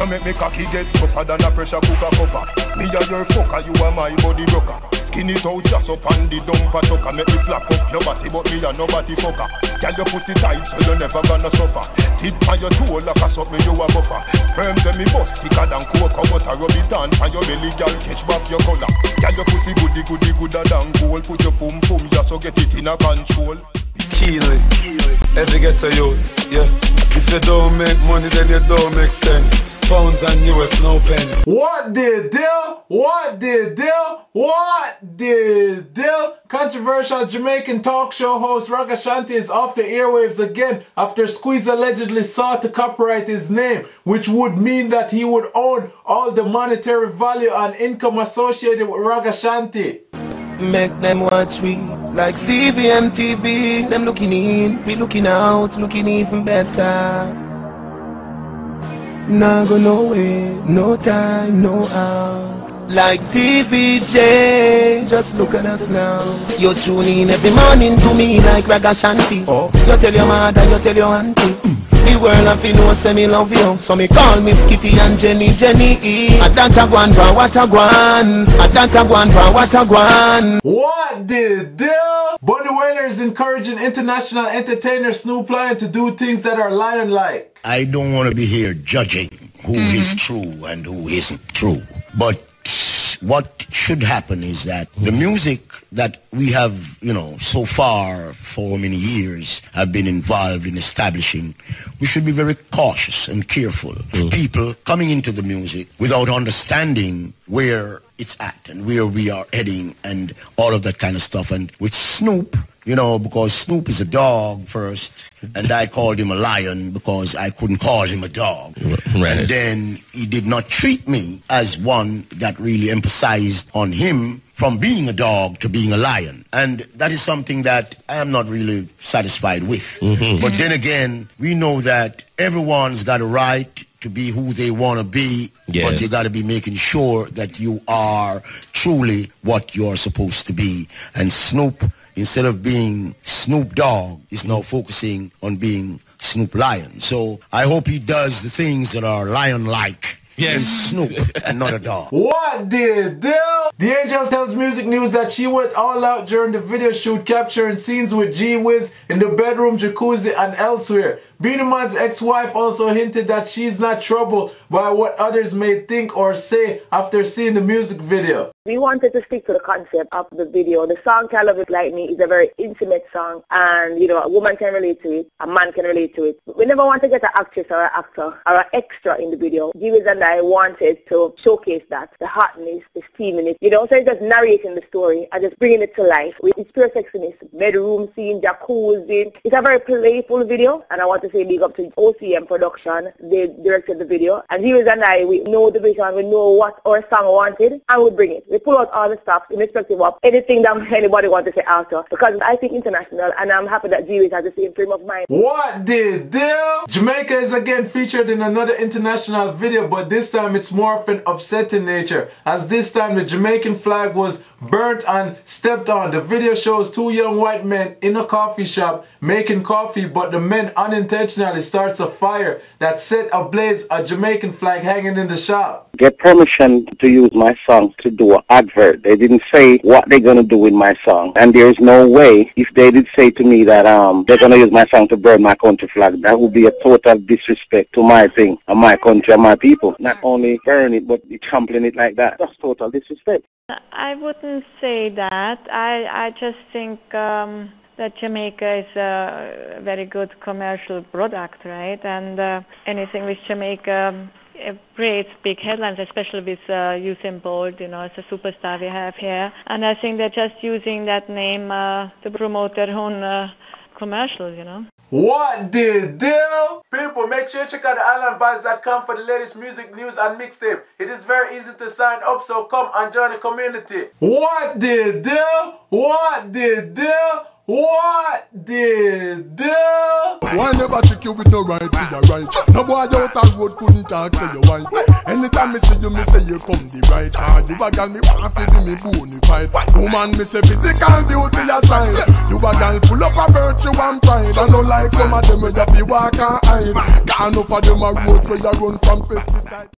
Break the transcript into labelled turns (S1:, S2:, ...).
S1: make me cocky get tougher than a pressure cooker cover. Me a your fucker, you are my body rocker. Skin it out just up on the dumper chucker. Make me slap up your body, but me a nobody fucker. Girl, your pussy tight, so you never gonna suffer. Tip on your toe like a suck me, you a buffer. Sperm them me bust, thicker than cocoa butter. Rub it down on your belly, girl, catch back your collar. Girl, your pussy goody goody gooder than gold. Put your pum pum, ya so get it in a control.
S2: Keely, every get a youth, yeah. If you don't make money, then you don't make sense. Pounds and US, no pence.
S3: What the deal? What the deal? What the deal? Controversial Jamaican talk show host Ragashanti is off the airwaves again after Squeeze allegedly sought to copyright his name, which would mean that he would own all the monetary value and income associated with Ragashanti.
S4: Make them watch we like CVM TV. Them looking in, we looking out, looking even better. Nah go nowhere, no time, no out. Like TVJ, just look at us now. You tune in every morning to me like Ragashanti. Oh. You tell your mother, you tell your auntie. The world of you know say me love you. So me call me Skitty and Jenny. A data guan for what a guan. A data guan for what a guan.
S3: What the deal? Bunny Wailer is encouraging international entertainer Snoop to do things that are lion-like.
S5: I don't want to be here judging who is true and who isn't true. But what should happen is that the music that we have, you know, so far for many years have been involved in establishing, we should be very cautious and careful of people coming into the music without understanding where it's at and where we are heading and all of that kind of stuff. And with Snoop, you know, because Snoop is a dog first, and I called him a lion because I couldn't call him a dog. Right. And then he did not treat me as one that really emphasized on him from being a dog to being a lion. And that is something that I am not really satisfied with. But then again, we know that everyone's got a right to be who they want to be, but you got to be making sure that you are truly what you're supposed to be. And Snoop, instead of being Snoop Dogg, is now focusing on being Snoop Lion. So I hope he does the things that are lion-like. Yes, Snoop and not a dog.
S3: What the deal? The Angel tells Music News that she went all out during the video shoot, capturing scenes with G-whizz in the bedroom, jacuzzi and elsewhere. Beenie Man's ex-wife also hinted that she's not troubled by what others may think or say after seeing the music video.
S6: We wanted to stick to the concept of the video. The song Can't Love It Like Me is a very intimate song, and you know, a woman can relate to it, a man can relate to it. We never want to get an actress or an actor or an extra in the video. G-whizz and I wanted to showcase that, the hotness, the steaminess, you know, so it's just narrating the story and just bringing it to life. It's pure sexiness, bedroom scene, jacuzzi. It's a very playful video, and I want to say big up to OCM Production. They directed the video, and G-whizz and I, we know the vision, we know what our song wanted, and we bring it. We pull out all the stuff irrespective of anything that anybody wants to say after, because I think international, and I'm happy that G-whizz has the same frame of mind.
S3: What the deal? Jamaica is again featured in another international video, but this time it's more of an upsetting nature, as this time the Jamaican flag was burnt and stepped on. The video shows two young white men in a coffee shop making coffee, but the men unintentionally starts a fire that set ablaze a Jamaican flag hanging in the shop.
S7: Get permission to use my song to do an advert. They didn't say what they're going to do with my song, and there's no way, if they did say to me that they're going to use my song to burn my country flag, that would be a total disrespect to my thing and my country and my people. Not only burn it, but trampling it like that. That's total disrespect.
S8: I wouldn't say that. I just think that Jamaica is a very good commercial product, right? And anything with Jamaica creates big headlines, especially with Usain Bolt, you know, as a superstar we have here. And I think they're just using that name to promote their own commercial, you know.
S3: What the deal? People, make sure you check out islandvibes.com for the latest music news and mixtape. It is very easy to sign up, so come and join the community. What the deal? What the deal? What the deal?
S1: Why never trick you with no right to your right? No boy out on road couldn't talk to your wife. Anytime me see you come the right hard. You a girl me want to be me bonafide. Woman me say physical beauty aside. You a girl full up of virtue and pride. I don't like some of them where you fi walk and hide. Can't enough of them a road where you run from pesticide.